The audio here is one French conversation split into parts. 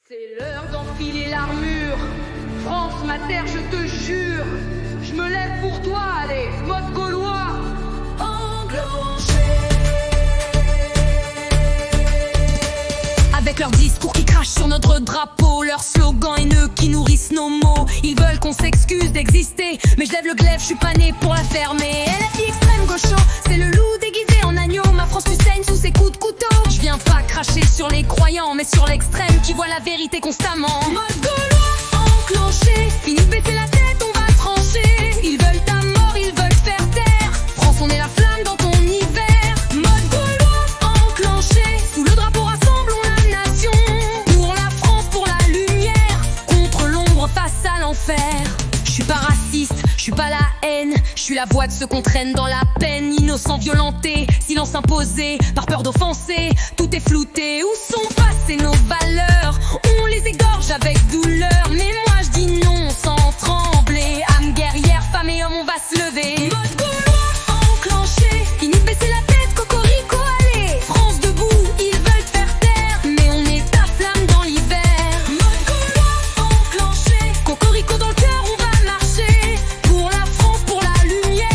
C'est l'heure d'enfiler l'armure. France, ma terre, je te jure. Je me lève pour toi, allez, mode gaulois. Avec leurs discours qui crachent sur notre drapeau, leurs slogans haineux qui nourrissent nos mots. Ils veulent qu'on s'excuse d'exister, mais je lève le glaive, je suis pas né pour la fermer. LFI extrême gaucho, c'est le loup déguisé en agneau. Ma France tu saignes sous ses coups de couteau. Je viens pas cracher sur les croyants, mais sur l'extrême qui voit la vérité constamment. Mode gaulois enclenché, fini de baisser la tête, on va trancher. Ils veulent ta mort, ils veulent te faire taire. France, on est la flamme dans ton hiver. Mode gaulois enclenché, sous le drapeau rassemblons la nation. Pour la France, pour la lumière, contre l'ombre face à l'enfer. Je suis pas raciste, je suis pas la haine. Je suis la voix de ceux qu'on traîne dans la peine. Innocents violentés, silence imposé, par peur d'offenser. Tout est flouté, où sont passées nos valeurs? On les égorge avec douleur. Mais moi je dis non sans trembler. Âme guerrière, femme et homme, on va se lever. Mode gaulois enclenché, fini de baisser la tête, cocorico, allez. France debout, ils veulent te faire taire, mais on est ta flamme dans l'hiver. Mode gaulois enclenché, cocorico dans le cœur, on va marcher. Pour la France, pour la lumière,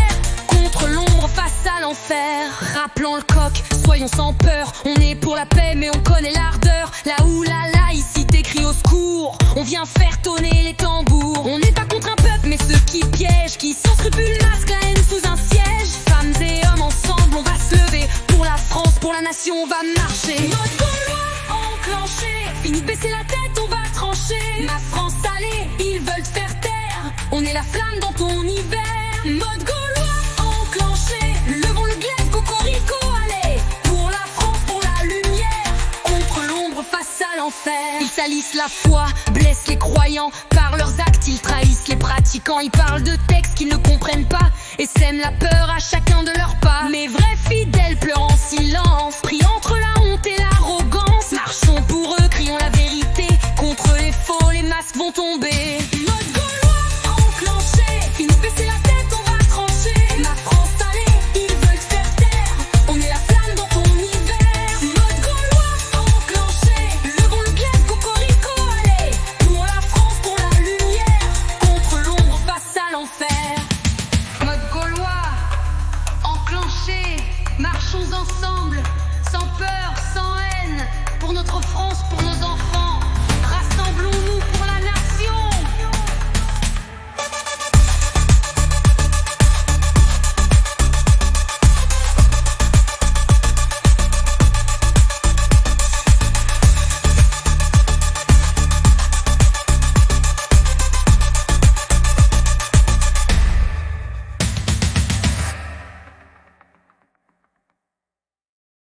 contre l'ombre face à l'enfer. Rappelant le coq, soyons sans peur. On est pour la paix mais on connaît l'ardeur. Là où la laïcité crie au secours, on vient faire tonner les tambours. On n'est pas contre un peuple mais ceux qui piègent, qui sans scrupule masquent la haine sous un siège. Femmes et hommes ensemble on va se lever. Pour la France, pour la nation on va marcher. Mode gaulois enclenché, fini de baisser la tête, on va trancher. Ma France allez, ils veulent te faire taire. On est la flamme dans ton hiver. Mode gaulois enclenché, levons le glaive, cocorico, allez. Pour la France, pour la lumière, contre l'ombre face à l'enfer. Ils salissent la foi, blessent les croyants. Par leurs actes, ils trahissent les pratiquants. Ils parlent de textes qu'ils ne comprennent pas et sèment la peur à chacun de leurs pas. Mes vrais fidèles pleurent en silence, prient entre la honte et l'arrogance. Marchons pour eux, crions la